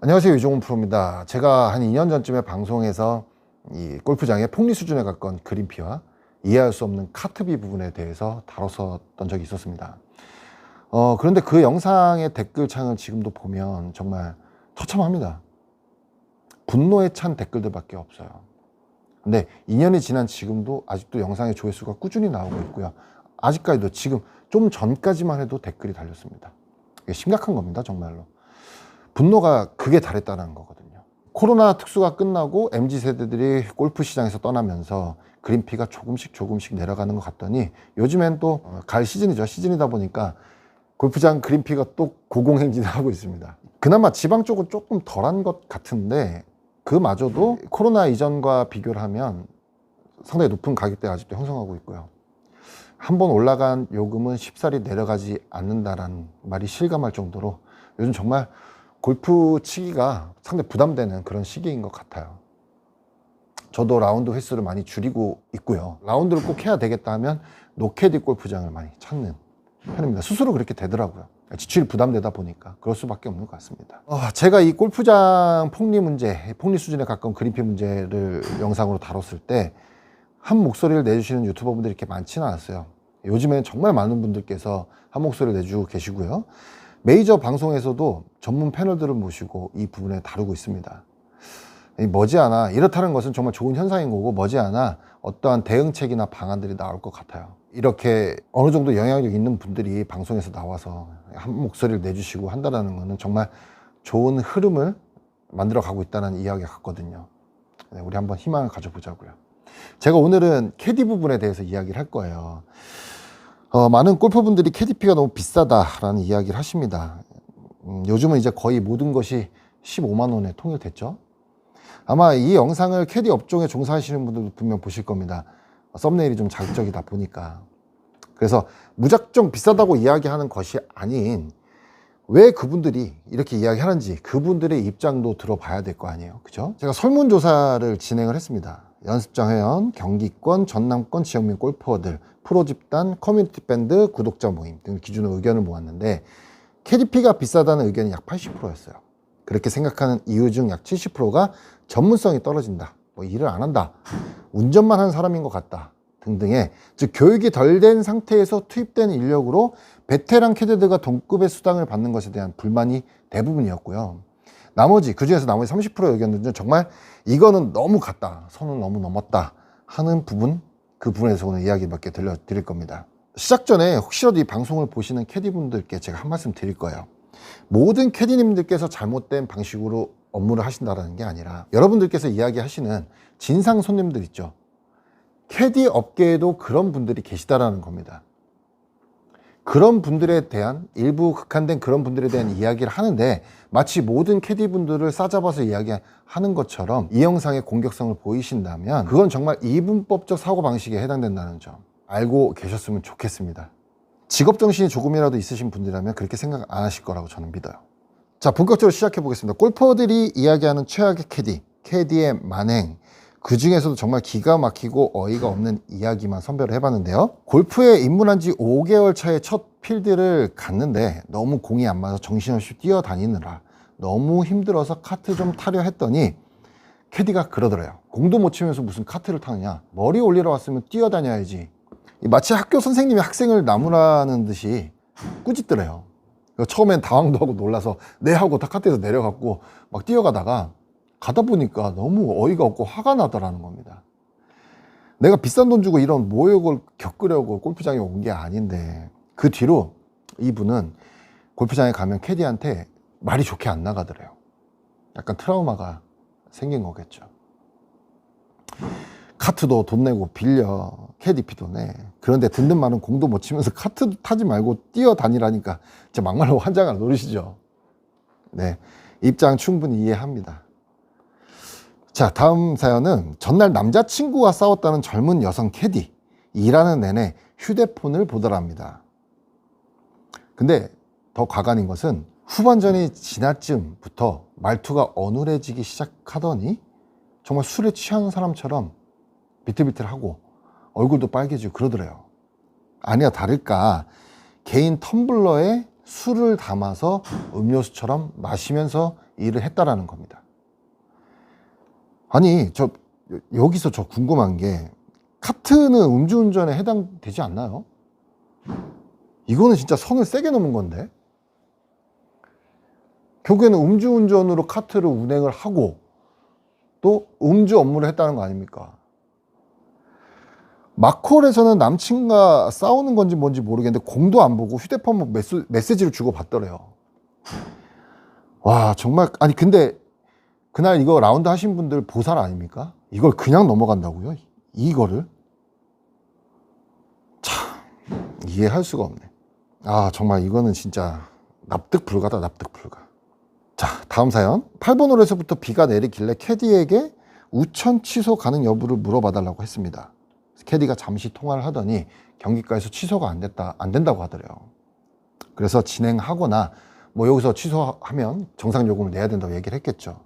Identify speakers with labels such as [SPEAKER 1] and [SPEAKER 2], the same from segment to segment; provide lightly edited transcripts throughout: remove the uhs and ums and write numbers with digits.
[SPEAKER 1] 안녕하세요, 유종훈 프로입니다. 제가 한 2년 전쯤에 방송에서 이 골프장의 폭리 수준에 가까운 그린피와 이해할 수 없는 카트비 부분에 대해서 다뤘었던 적이 있었습니다. 그런데 그 영상의 댓글창을 지금도 보면 정말 처참합니다. 분노에 찬 댓글들밖에 없어요. 근데 2년이 지난 지금도 아직도 영상의 조회수가 꾸준히 나오고 있고요. 아직까지도 지금 좀 전까지만 해도 댓글이 달렸습니다. 이게 심각한 겁니다, 정말로. 분노가 극에 달했다는 거거든요. 코로나 특수가 끝나고 MZ세대들이 골프 시장에서 떠나면서 그린피가 조금씩 내려가는 것 같더니 요즘엔 또 가을 시즌이죠. 시즌이다 보니까 골프장 그린피가 또 고공행진을 하고 있습니다. 그나마 지방 쪽은 조금 덜한 것 같은데 그마저도 코로나 이전과 비교를 하면 상당히 높은 가격대가 아직도 형성하고 있고요. 한번 올라간 요금은 쉽사리 내려가지 않는다라는 말이 실감할 정도로 요즘 정말 골프 치기가 상당히 부담되는 그런 시기인 것 같아요. 저도 라운드 횟수를 많이 줄이고 있고요. 라운드를 꼭 해야 되겠다 하면 노캐디 골프장을 많이 찾는 편입니다. 스스로 그렇게 되더라고요. 지출이 부담되다 보니까 그럴 수밖에 없는 것 같습니다. 제가 이 골프장 폭리 문제, 폭리 수준에 가까운 그린피 문제를 영상으로 다뤘을 때 한 목소리를 내주시는 유튜버분들이 이렇게 많지는 않았어요. 요즘에는 정말 많은 분들께서 한 목소리를 내주고 계시고요. 메이저 방송에서도 전문 패널들을 모시고 이 부분에 다루고 있습니다. 머지않아 이렇다는 것은 정말 좋은 현상인 거고 머지않아 어떠한 대응책이나 방안들이 나올 것 같아요. 이렇게 어느 정도 영향력 있는 분들이 방송에서 나와서 한 목소리를 내주시고 한다는 것은 정말 좋은 흐름을 만들어 가고 있다는 이야기 같거든요. 우리 한번 희망을 가져보자고요. 제가 오늘은 캐디 부분에 대해서 이야기를 할 거예요. 많은 골퍼분들이 캐디피가 너무 비싸다라는 이야기를 하십니다. 요즘은 이제 거의 모든 것이 15만 원에 통일됐죠. 아마 이 영상을 캐디 업종에 종사하시는 분들도 분명 보실 겁니다. 썸네일이 좀 자극적이다 보니까. 그래서 무작정 비싸다고 이야기하는 것이 아닌 왜 그분들이 이렇게 이야기하는지 그분들의 입장도 들어봐야 될 거 아니에요. 그죠? 제가 설문조사를 진행을 했습니다. 연습장 회원, 경기권, 전남권 지역민 골퍼들, 프로 집단, 커뮤니티 밴드, 구독자 모임 등 기준으로 의견을 모았는데 캐디피가 비싸다는 의견이 약 80%였어요. 그렇게 생각하는 이유 중 약 70%가 전문성이 떨어진다, 뭐 일을 안 한다, 운전만 하는 사람인 것 같다 등등의, 즉 교육이 덜 된 상태에서 투입된 인력으로 베테랑 캐디들과 동급의 수당을 받는 것에 대한 불만이 대부분이었고요. 그중에서 나머지 30%의 의견들은 정말 이거는 너무 갔다, 선을 너무 넘었다 하는 부분, 그 부분에서 오늘 이야기 몇 개 들려드릴 겁니다. 시작 전에 혹시라도 이 방송을 보시는 캐디분들께 제가 한 말씀 드릴 거예요. 모든 캐디님들께서 잘못된 방식으로 업무를 하신다는 게 아니라 여러분들께서 이야기하시는 진상 손님들 있죠. 캐디 업계에도 그런 분들이 계시다라는 겁니다. 그런 분들에 대한, 일부 극한된 그런 분들에 대한 이야기를 하는데 마치 모든 캐디분들을 싸잡아서 이야기하는 것처럼 이 영상의 공격성을 보이신다면 그건 정말 이분법적 사고방식에 해당된다는 점 알고 계셨으면 좋겠습니다. 직업정신이 조금이라도 있으신 분들이라면 그렇게 생각 안 하실 거라고 저는 믿어요. 자, 본격적으로 시작해 보겠습니다. 골퍼들이 이야기하는 최악의 캐디의 만행, 그 중에서도 정말 기가 막히고 어이가 없는 이야기만 선별을 해봤는데요. 골프에 입문한 지 5개월 차에 첫 필드를 갔는데 너무 공이 안 맞아서 정신없이 뛰어다니느라 너무 힘들어서 카트 좀 타려 했더니 캐디가 그러더래요. 공도 못 치면서 무슨 카트를 타느냐, 머리 올리러 왔으면 뛰어다녀야지. 마치 학교 선생님이 학생을 나무라는 듯이 꾸짖더래요. 처음엔 당황도 하고 놀라서 네 하고 다 카트에서 내려갔고 막 뛰어가다가 가다 보니까 너무 어이가 없고 화가 나더라는 겁니다. 내가 비싼 돈 주고 이런 모욕을 겪으려고 골프장에 온 게 아닌데, 그 뒤로 이분은 골프장에 가면 캐디한테 말이 좋게 안 나가더래요. 약간 트라우마가 생긴 거겠죠. 카트도 돈 내고 빌려, 캐디피도 내. 그런데 듣는 말은 공도 못 치면서 카트 타지 말고 뛰어다니라니까 진짜 막말로 환장을 노리시죠. 네, 입장 충분히 이해합니다. 자, 다음 사연은 전날 남자친구와 싸웠다는 젊은 여성 캐디. 일하는 내내 휴대폰을 보더랍니다. 근데 더 과간인 것은 후반전이 지날 쯤부터 말투가 어눌해지기 시작하더니 정말 술에 취한 사람처럼 비틀비틀하고 얼굴도 빨개지고 그러더래요. 아니야 다를까 개인 텀블러에 술을 담아서 음료수처럼 마시면서 일을 했다라는 겁니다. 아니, 여기서 저 궁금한 게, 카트는 음주운전에 해당되지 않나요? 이거는 진짜 선을 세게 넘은 건데. 결국에는 음주운전으로 카트를 운행을 하고 또 음주 업무를 했다는 거 아닙니까? 마콜에서는 남친과 싸우는 건지 뭔지 모르겠는데 공도 안 보고 휴대폰 메시지를 주고 받더래요. 와, 정말. 아니 근데 그날 이거 라운드 하신 분들 보살 아닙니까? 이걸 그냥 넘어간다고요? 이거를? 참, 이해할 수가 없네. 아, 정말 이거는 진짜 납득 불가다, 납득 불가. 자, 다음 사연. 8번 홀에서부터 비가 내리길래 캐디에게 우천 취소 가능 여부를 물어봐 달라고 했습니다. 캐디가 잠시 통화를 하더니 경기가에서 취소가 안 된다고 하더래요. 그래서 진행하거나 뭐 여기서 취소하면 정상 요금을 내야 된다고 얘기를 했겠죠.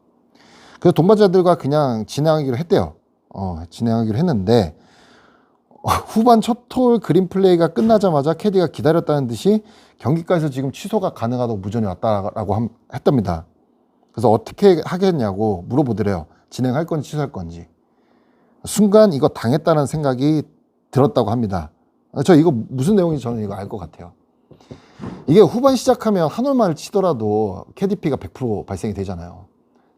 [SPEAKER 1] 그래서 돈받이자들과 그냥 진행하기로 했대요. 진행하기로 했는데 후반 첫 홀 그린 플레이가 끝나자마자 캐디가 기다렸다는 듯이 경기가에서 지금 취소가 가능하다고 무전이 왔다라고 했답니다. 그래서 어떻게 하겠냐고 물어보더래요. 진행할 건지 취소할 건지. 순간 이거 당했다는 생각이 들었다고 합니다. 저 이거 무슨 내용인지 저는 이거 알 것 같아요. 이게 후반 시작하면 한 홀만을 치더라도 캐디피가 100% 발생이 되잖아요.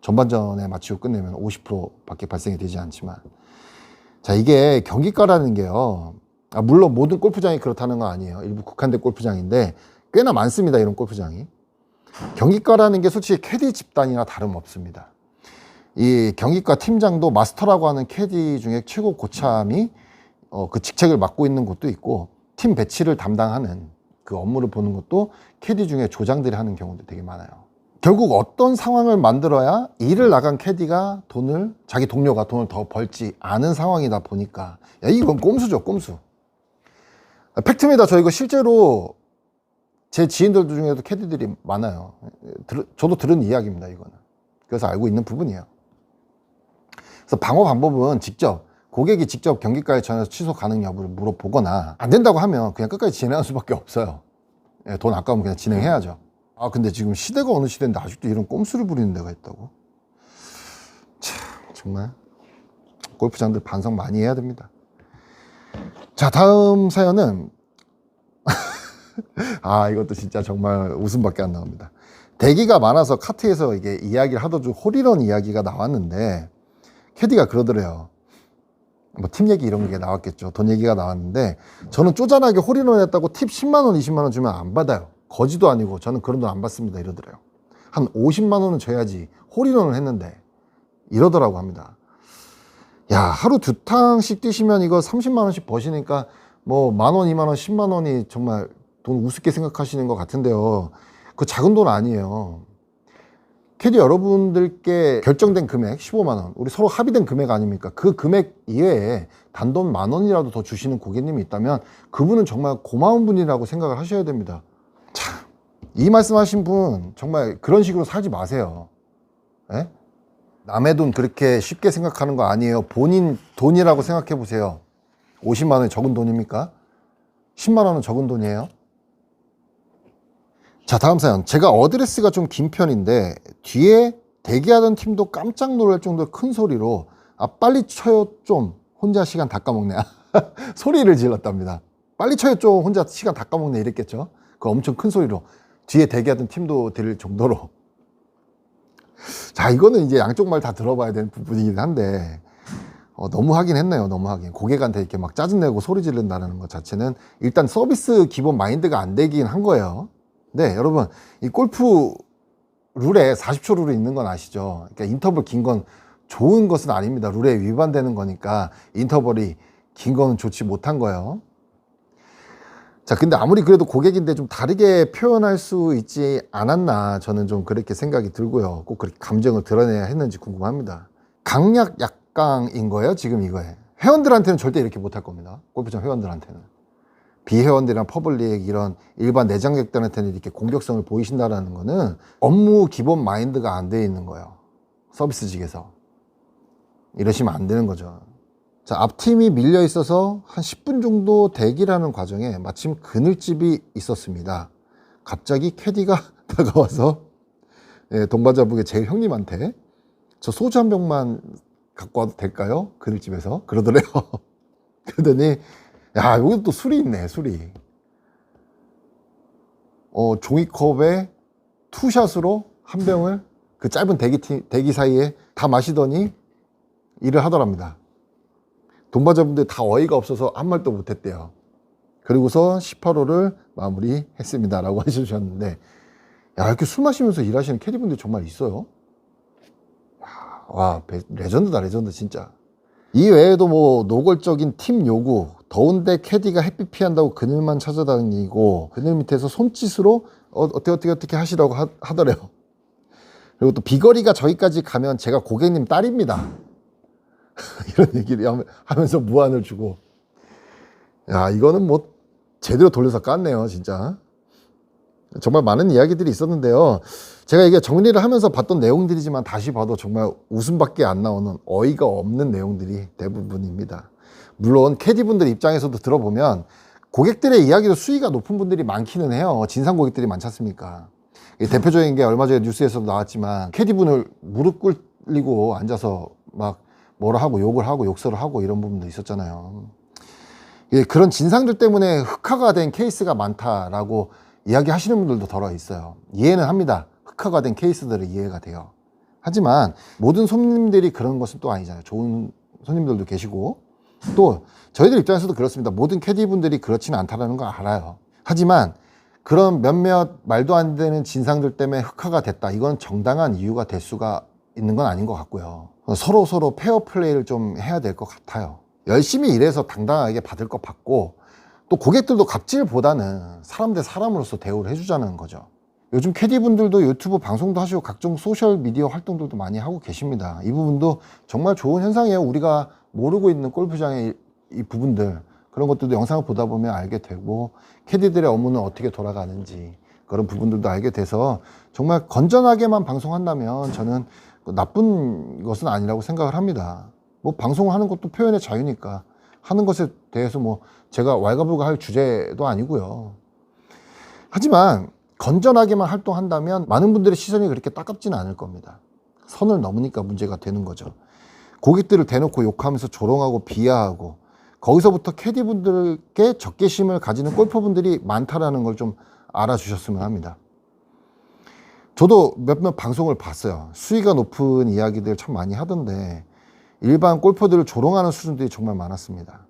[SPEAKER 1] 전반전에 마치고 끝내면 50%밖에 발생이 되지 않지만, 자, 이게 경기가라는 게요, 물론 모든 골프장이 그렇다는 건 아니에요. 일부 국한된 골프장인데 꽤나 많습니다, 이런 골프장이. 경기가라는 게 솔직히 캐디 집단이나 다름없습니다. 이 경기가 팀장도 마스터라고 하는 캐디 중에 최고 고참이 그 직책을 맡고 있는 곳도 있고, 팀 배치를 담당하는 그 업무를 보는 것도 캐디 중에 조장들이 하는 경우도 되게 많아요. 결국 어떤 상황을 만들어야 일을 나간 캐디가 자기 동료가 돈을 더 벌지 않은 상황이다 보니까, 야, 이건 꼼수죠, 꼼수. 팩트입니다. 저 이거 실제로 제 지인들 중에도 캐디들이 많아요. 저도 들은 이야기입니다, 이거는. 그래서 알고 있는 부분이에요. 그래서 방어 방법은 고객이 직접 경기가에 전해서 취소 가능 여부를 물어보거나, 안 된다고 하면 그냥 끝까지 진행할 수밖에 없어요. 돈 아까우면 그냥 진행해야죠. 아, 근데 지금 시대가 어느 시대인데 아직도 이런 꼼수를 부리는 데가 있다고? 참, 정말 골프장들 반성 많이 해야 됩니다. 자, 다음 사연은 아, 이것도 진짜 정말 웃음밖에 안 나옵니다. 대기가 많아서 카트에서 이게 이야기를 하던 중 홀인원 이야기가 나왔는데, 캐디가 그러더래요. 뭐 팀 얘기 이런 게 나왔겠죠. 돈 얘기가 나왔는데, 저는 쪼잔하게 홀인원 했다고 팁 10만 원, 20만 원 주면 안 받아요. 거지도 아니고 저는 그런 돈 안 받습니다, 이러더래요. 한 50만 원은 줘야지 홀인원을 했는데, 이러더라고 합니다. 야, 하루 2탕씩 뛰시면 이거 30만 원씩 버시니까 뭐 10,000원, 20,000원, 10만 원이 정말 돈 우습게 생각하시는 것 같은데요. 그거 작은 돈 아니에요. 캐디 여러분들께 결정된 금액 15만 원, 우리 서로 합의된 금액 아닙니까? 그 금액 이외에 단돈 10,000원이라도 더 주시는 고객님이 있다면 그분은 정말 고마운 분이라고 생각을 하셔야 됩니다. 참, 이 말씀하신 분 정말 그런 식으로 살지 마세요. 에? 남의 돈 그렇게 쉽게 생각하는 거 아니에요. 본인 돈이라고 생각해 보세요. 50만 원이 적은 돈입니까? 10만 원은 적은 돈이에요? 자, 다음 사연. 제가 어드레스가 좀 긴 편인데 뒤에 대기하던 팀도 깜짝 놀랄 정도로 큰 소리로 빨리 쳐요 좀, 혼자 시간 다 까먹네. 소리를 질렀답니다. 빨리 쳐요 좀, 혼자 시간 다 까먹네, 이랬겠죠. 그 엄청 큰 소리로 뒤에 대기하던 팀도 들을 정도로. 자, 이거는 이제 양쪽 말 다 들어봐야 되는 부분이긴 한데 너무 하긴 했네요. 너무 하긴. 고객한테 이렇게 막 짜증내고 소리 지른다는 것 자체는 일단 서비스 기본 마인드가 안 되긴 한 거예요. 네, 여러분, 이 골프 룰에 40초 룰이 있는 건 아시죠? 그러니까 인터벌 긴 건 좋은 것은 아닙니다. 룰에 위반되는 거니까 인터벌이 긴 거는 좋지 못한 거예요. 자, 근데 아무리 그래도 고객인데 좀 다르게 표현할 수 있지 않았나, 저는 좀 그렇게 생각이 들고요. 꼭 그렇게 감정을 드러내야 했는지 궁금합니다. 강약 약강인 거예요, 지금 이거에. 회원들한테는 절대 이렇게 못할 겁니다. 골프장 회원들한테는. 비회원들이나 퍼블릭 이런 일반 내장객들한테는 이렇게 공격성을 보이신다라는 거는 업무 기본 마인드가 안 돼 있는 거예요. 서비스직에서. 이러시면 안 되는 거죠. 자, 앞팀이 밀려 있어서 한 10분 정도 대기라는 과정에 마침 그늘집이 있었습니다. 갑자기 캐디가 다가와서 예, 동반자분의 제일 형님한테 저 소주 한 병만 갖고 와도 될까요? 그늘집에서 그러더래요. 그러더니 야, 여기 또 술이 있네, 술이. 종이컵에 투샷으로 한 병을 그 짧은 대기 사이에 다 마시더니 일을 하더랍니다. 동반자분들 다 어이가 없어서 한 말도 못했대요. 그리고서 18호를 마무리했습니다라고 해주셨는데, 야, 이렇게 술 마시면서 일하시는 캐디분들이 정말 있어요. 와, 레전드다, 레전드 진짜. 이 외에도 뭐 노골적인 팀 요구, 더운데 캐디가 햇빛 피한다고 그늘만 찾아다니고 그늘 밑에서 손짓으로 어떻게 하시라고 하더래요. 그리고 또 비거리가 저기까지 가면 제가 고객님 딸입니다. 이런 얘기를 하면서 무안을 주고, 야, 이거는 뭐 제대로 돌려서 깠네요, 진짜. 정말 많은 이야기들이 있었는데요. 제가 이게 정리를 하면서 봤던 내용들이지만 다시 봐도 정말 웃음밖에 안 나오는 어이가 없는 내용들이 대부분입니다. 물론 캐디분들 입장에서도 들어보면 고객들의 이야기도 수위가 높은 분들이 많기는 해요. 진상 고객들이 많지 않습니까? 대표적인 게 얼마 전에 뉴스에서도 나왔지만 캐디분을 무릎 꿇리고 앉아서 막 뭐라 하고 욕을 하고 욕설을 하고 이런 부분도 있었잖아요. 그런 진상들 때문에 흑화가 된 케이스가 많다라고 이야기하시는 분들도 덜어 있어요. 이해는 합니다. 흑화가 된 케이스들은 이해가 돼요. 하지만 모든 손님들이 그런 것은 또 아니잖아요. 좋은 손님들도 계시고, 또 저희들 입장에서도 그렇습니다. 모든 캐디분들이 그렇지는 않다는 거 알아요. 하지만 그런 몇몇 말도 안 되는 진상들 때문에 흑화가 됐다, 이건 정당한 이유가 될 수가 있는 건 아닌 것 같고요. 서로 페어 플레이를 좀 해야 될 것 같아요. 열심히 일해서 당당하게 받을 것 받고, 또 고객들도 갑질보다는 사람 대 사람으로서 대우를 해주자는 거죠. 요즘 캐디분들도 유튜브 방송도 하시고 각종 소셜미디어 활동들도 많이 하고 계십니다. 이 부분도 정말 좋은 현상이에요. 우리가 모르고 있는 골프장의 이 부분들, 그런 것들도 영상을 보다 보면 알게 되고, 캐디들의 업무는 어떻게 돌아가는지 그런 부분들도 알게 돼서 정말 건전하게만 방송한다면 저는 나쁜 것은 아니라고 생각을 합니다. 뭐 방송을 하는 것도 표현의 자유니까 하는 것에 대해서 뭐 제가 왈가불가할 주제도 아니고요. 하지만 건전하게만 활동한다면 많은 분들의 시선이 그렇게 따갑지는 않을 겁니다. 선을 넘으니까 문제가 되는 거죠. 고객들을 대놓고 욕하면서 조롱하고 비하하고, 거기서부터 캐디분들께 적개심을 가지는 골퍼분들이 많다라는 걸 좀 알아주셨으면 합니다. 저도 몇몇 방송을 봤어요. 수위가 높은 이야기들 참 많이 하던데 일반 골퍼들을 조롱하는 수준들이 정말 많았습니다.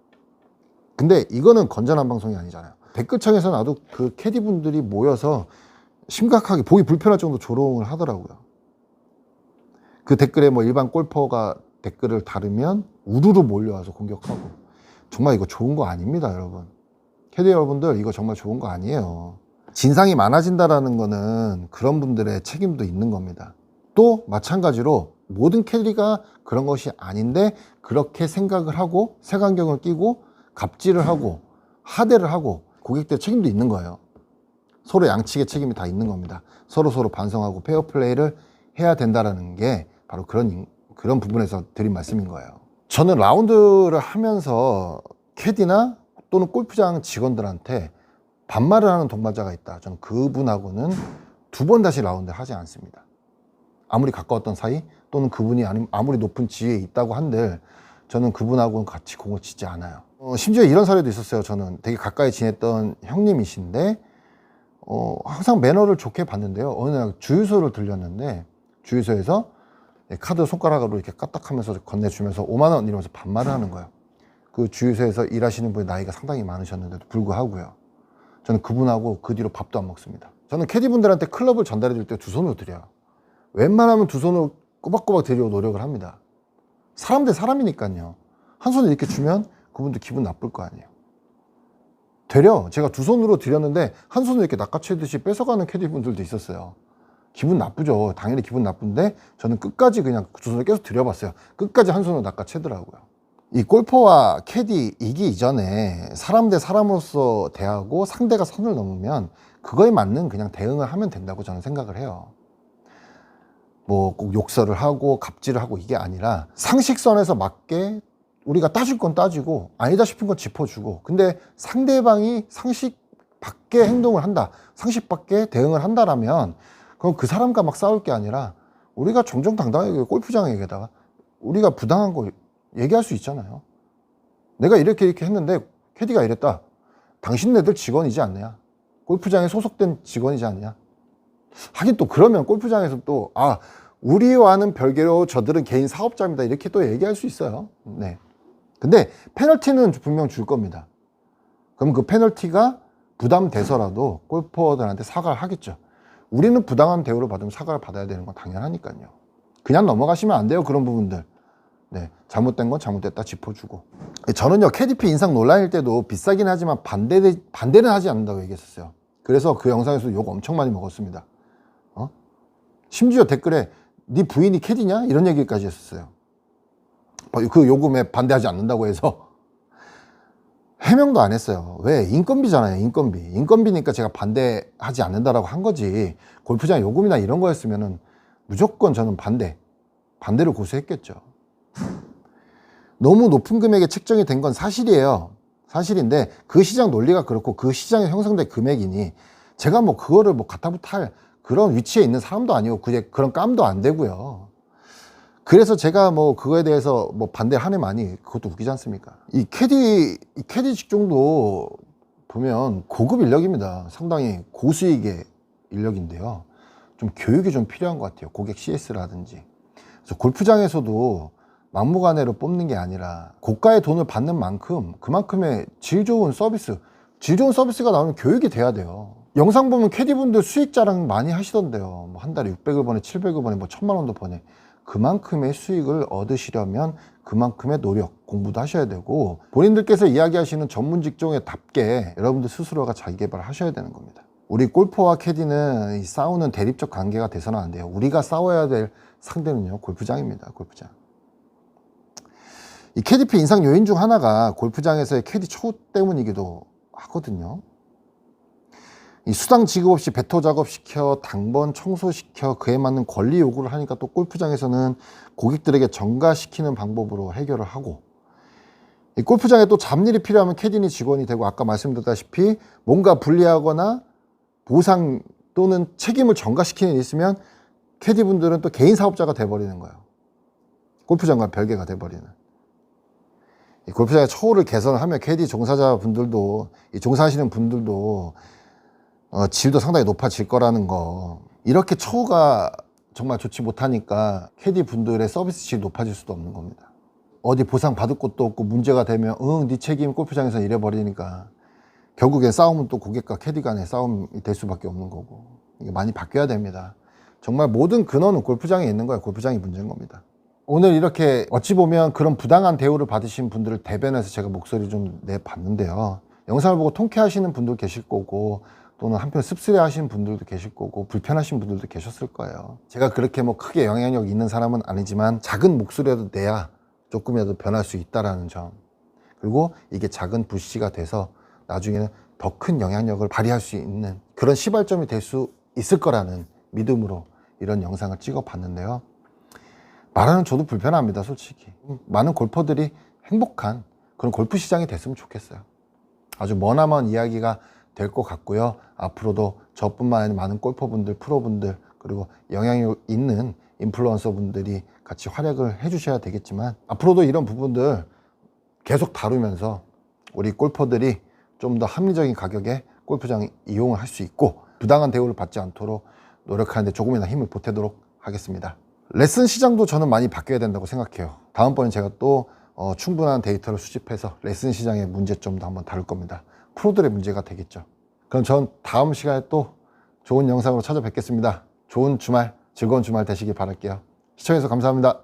[SPEAKER 1] 근데 이거는 건전한 방송이 아니잖아요. 댓글창에서 나도 그 캐디분들이 모여서 심각하게 보기 불편할 정도 조롱을 하더라고요. 그 댓글에 뭐 일반 골퍼가 댓글을 다르면 우르르 몰려와서 공격하고, 정말 이거 좋은 거 아닙니다, 여러분. 캐디 여러분들, 이거 정말 좋은 거 아니에요. 진상이 많아진다라는 거는 그런 분들의 책임도 있는 겁니다. 또 마찬가지로 모든 캐디가 그런 것이 아닌데 그렇게 생각을 하고 색안경을 끼고 갑질을 하고 하대를 하고, 고객들의 책임도 있는 거예요. 서로 양측의 책임이 다 있는 겁니다. 서로 반성하고 페어플레이를 해야 된다는 게 바로 그런 부분에서 드린 말씀인 거예요. 저는 라운드를 하면서 캐디나 또는 골프장 직원들한테 반말을 하는 동반자가 있다, 저는 그분하고는 두 번 다시 라운드를 하지 않습니다. 아무리 가까웠던 사이 또는 그분이 아무리 높은 지위에 있다고 한들 저는 그분하고는 같이 공을 치지 않아요. 심지어 이런 사례도 있었어요. 저는 되게 가까이 지냈던 형님이신데 항상 매너를 좋게 봤는데요. 어느 날 주유소를 들렸는데 주유소에서 카드 손가락으로 이렇게 까딱하면서 건네주면서 5만 원 이러면서 반말을 하는 거예요. 그 주유소에서 일하시는 분이 나이가 상당히 많으셨는데도 불구하고요. 저는 그분하고 그 뒤로 밥도 안 먹습니다. 저는 캐디분들한테 클럽을 전달해 줄 때 두 손으로 드려요. 웬만하면 두 손으로 꼬박꼬박 드리려고 노력을 합니다. 사람 대 사람이니까요. 한 손에 이렇게 주면 그분도 기분 나쁠 거 아니에요. 되려 제가 두 손으로 드렸는데 한 손으로 이렇게 낚아채듯이 뺏어가는 캐디분들도 있었어요. 기분 나쁘죠. 당연히 기분 나쁜데 저는 끝까지 그냥 두 손을 계속 드려봤어요. 끝까지 한 손으로 낚아채더라고요. 이 골퍼와 캐디 이기 이전에 사람 대 사람으로서 대하고 상대가 선을 넘으면 그거에 맞는 그냥 대응을 하면 된다고 저는 생각을 해요. 뭐 꼭 욕설을 하고 갑질을 하고 이게 아니라 상식선에서 맞게 우리가 따질 건 따지고 아니다 싶은 건 짚어주고, 근데 상대방이 상식 밖의 행동을 한다, 상식 밖의 대응을 한다라면 그럼 그 사람과 막 싸울 게 아니라 우리가 정정당당하게 골프장에다가 우리가 부당한 거 얘기할 수 있잖아요. 내가 이렇게 했는데 캐디가 이랬다. 당신네들 직원이지 않느냐? 골프장에 소속된 직원이지 않느냐? 하긴 또 그러면 골프장에서 또 우리와는 별개로 저들은 개인 사업자입니다. 이렇게 또 얘기할 수 있어요. 네. 근데 페널티는 분명 줄 겁니다. 그럼 그 페널티가 부담돼서라도 골퍼들한테 사과를 하겠죠. 우리는 부당한 대우를 받으면 사과를 받아야 되는 건 당연하니까요. 그냥 넘어가시면 안 돼요. 그런 부분들. 네, 잘못된 건 잘못됐다 짚어주고. 저는요, KDP 인상 논란일 때도 비싸긴 하지만 반대는 하지 않는다고 얘기했었어요. 그래서 그 영상에서 욕 엄청 많이 먹었습니다. 심지어 댓글에 네 부인이 캐디냐? 이런 얘기까지 했었어요. 그 요금에 반대하지 않는다고 해서 해명도 안 했어요. 왜? 인건비잖아요. 인건비니까 제가 반대하지 않는다라고 한 거지. 골프장 요금이나 이런 거였으면은 무조건 저는 반대를 고수했겠죠. 너무 높은 금액에 책정이 된 건 사실이에요. 사실인데 그 시장 논리가 그렇고 그 시장에 형성된 금액이니 제가 뭐 그거를 뭐 가타부탈 그런 위치에 있는 사람도 아니고 그런 깜도 안 되고요. 그래서 제가 뭐 그거에 대해서 뭐 반대하네 많이 그것도 웃기지 않습니까? 이 캐디 직종도 보면 고급 인력입니다. 상당히 고수익의 인력인데요. 좀 교육이 좀 필요한 것 같아요. 고객 CS라든지. 그래서 골프장에서도 막무가내로 뽑는 게 아니라 고가의 돈을 받는 만큼 그만큼의 질 좋은 서비스가 나오면 교육이 돼야 돼요. 영상 보면 캐디분들 수익 자랑 많이 하시던데요. 뭐 한 달에 600을 버네, 700을 버네, 뭐 1000만 원도 버네. 그만큼의 수익을 얻으시려면 그만큼의 노력, 공부도 하셔야 되고 본인들께서 이야기하시는 전문 직종에 답게 여러분들 스스로가 자기 개발을 하셔야 되는 겁니다. 우리 골퍼와 캐디는 싸우는 대립적 관계가 돼서는 안 돼요. 우리가 싸워야 될 상대는요, 골프장입니다. 골프장. 이 KDP 인상 요인 중 하나가 골프장에서의 캐디 초우 때문이기도 하거든요. 이 수당 지급 없이 배토 작업시켜 당번 청소시켜 그에 맞는 권리 요구를 하니까 또 골프장에서는 고객들에게 전가시키는 방법으로 해결을 하고 이 골프장에 또 잡일이 필요하면 캐디니 직원이 되고 아까 말씀드렸다시피 뭔가 불리하거나 보상 또는 책임을 전가시키는 일이 있으면 캐디분들은 또 개인 사업자가 돼버리는 거예요. 골프장과 별개가 돼버리는. 이 골프장의 처우를 개선을 하면 캐디 종사자분들도 종사하시는 분들도 질도 상당히 높아질 거라는 거. 이렇게 처우가 정말 좋지 못하니까 캐디 분들의 서비스 질이 높아질 수도 없는 겁니다. 어디 보상 받을 곳도 없고 문제가 되면 네 책임 골프장에서 이래버리니까 결국엔 싸움은 또 고객과 캐디 간의 싸움이 될 수밖에 없는 거고. 이게 많이 바뀌어야 됩니다. 정말 모든 근원은 골프장에 있는 거예요. 골프장이 문제인 겁니다. 오늘 이렇게 어찌 보면 그런 부당한 대우를 받으신 분들을 대변해서 제가 목소리 좀 내봤는데요. 영상을 보고 통쾌하시는 분도 계실 거고 또는 한편 씁쓸해 하시는 분들도 계실 거고 불편하신 분들도 계셨을 거예요. 제가 그렇게 뭐 크게 영향력 있는 사람은 아니지만 작은 목소리라도 내야 조금이라도 변할 수 있다라는 점, 그리고 이게 작은 불씨가 돼서 나중에는 더 큰 영향력을 발휘할 수 있는 그런 시발점이 될 수 있을 거라는 믿음으로 이런 영상을 찍어 봤는데요. 말하는 저도 불편합니다. 솔직히 많은 골퍼들이 행복한 그런 골프 시장이 됐으면 좋겠어요. 아주 머나먼 이야기가 될 것 같고요. 앞으로도 저뿐만 아니라 많은 골퍼분들, 프로분들, 그리고 영향력 있는 인플루언서 분들이 같이 활약을 해주셔야 되겠지만 앞으로도 이런 부분들 계속 다루면서 우리 골퍼들이 좀 더 합리적인 가격에 골프장 이용을 할 수 있고 부당한 대우를 받지 않도록 노력하는데 조금이나 힘을 보태도록 하겠습니다. 레슨 시장도 저는 많이 바뀌어야 된다고 생각해요. 다음번엔 제가 또 충분한 데이터를 수집해서 레슨 시장의 문제점도 한번 다룰 겁니다. 프로들의 문제가 되겠죠. 그럼 전 다음 시간에 또 좋은 영상으로 찾아뵙겠습니다. 좋은 주말, 즐거운 주말 되시길 바랄게요. 시청해주셔서 감사합니다.